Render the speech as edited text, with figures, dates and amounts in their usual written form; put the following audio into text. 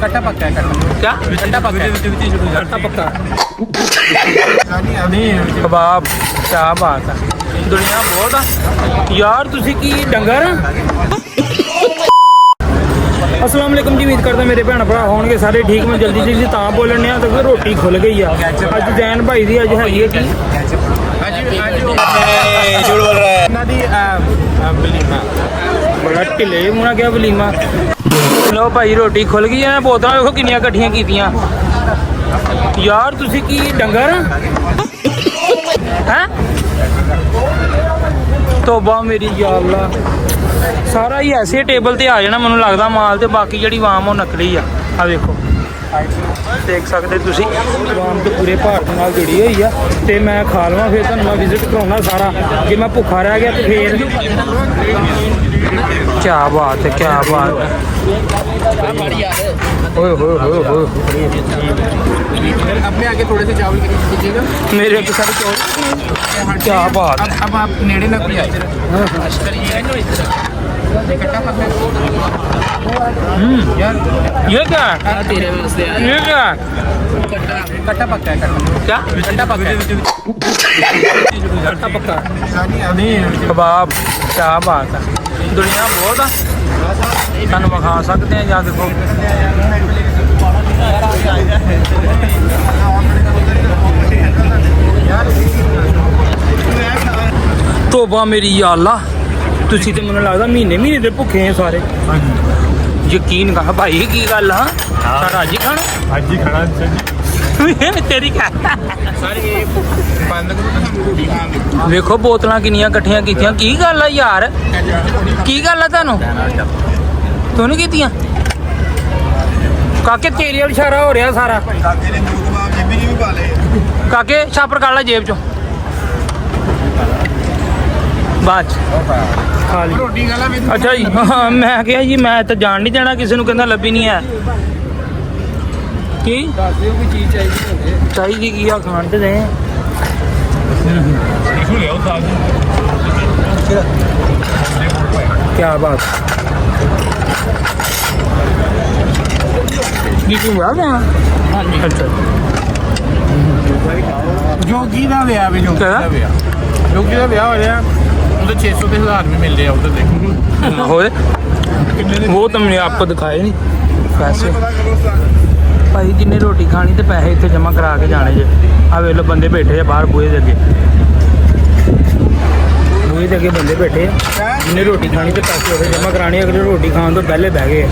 कट्टा पक्का है कट्टा क्या कट्टा पक्का है कट्टा पक्का कबाब क्या बात है दुनिया बहुत है यार तुसी की डंगर अस्सलाम वालेकुम जी उम्मीद करदा मेरे भैन भरा होणगे सारे ठीक मैं जल्दी जल्दी तां बोलण आ तो रोटी खुल गई है अज जैन भाई दी अज हैगी है झूठ बोल रहा है वलीमा बड़ा ढिले मुना क्या वलीमा लो भाई रोटी खुल गई है बोतल देखो किनियां कट्ठियां कीतियां यार तुसी की डंगर हैं तौबा मेरी या अल्लाह सारा ही ऐसे टेबल ते आ जाना मैनू लगदा माल ते बाकी जिहड़ी वाम वो नकली आ देखो देख सकते तुसी वाम तो पूरे भारत नाल जुड़ी हुई है ते मैं खा लवां फिर तुहानू मैं विजिट कराउणा सारा जे मैं भुखा रह गया तो फिर क्या बात है क्या बात है ओए होए होए होए अपने आगे थोड़े से चावल कीजिएगा मेरे के सारे चौल क्या बात है अब आप नेड़े ना कोई आए ये क्या है ये क्या है कट्टा पक्का है क्या कट्टा पक्का है कट्टा पक्का कबाब क्या बात है दुनिया बहुत है तुहानू विखा सकते हैं या देखो तौबा मेरी या अल्लाह तुसी ते मैनूं लगदा महीने दे भुखे हैं सारे यकीन कर भाई की गल हाँ सारा अज ही खाना तेरी क्या देखो बोतलां किन्नियां कट्ठियां कीतियां की गल है यार की गल है तुहानू तू नहीं कीतियां काके तेरे वाल इशारा हो रहा सारा काके छापर काढ़ ला जेब चो बाद खा ली अच्छा जी हाँ मैं क्या जी मैं तो जान नहीं देना किसी को कहना लभी नहीं है की चाहिए की खान तो दें क्या बात अच्छा जोगी का विआह भी जोगी का विआह हो रहा उधर 600 के 1000 भी मिल रहे हैं उधर देखो वो तो मैंने आपको दिखाए नहीं पैसे भाई जिन्हें रोटी खानी तो पैसे इतने जमा करा के जाने जे आ वे लो बंदे बैठे हैं बाहर बूहे दे अगे बंदे बैठे जिन्हें रोटी खानी तो पैसे जमा कराने अगले रोटी खाने तो पहले बह गए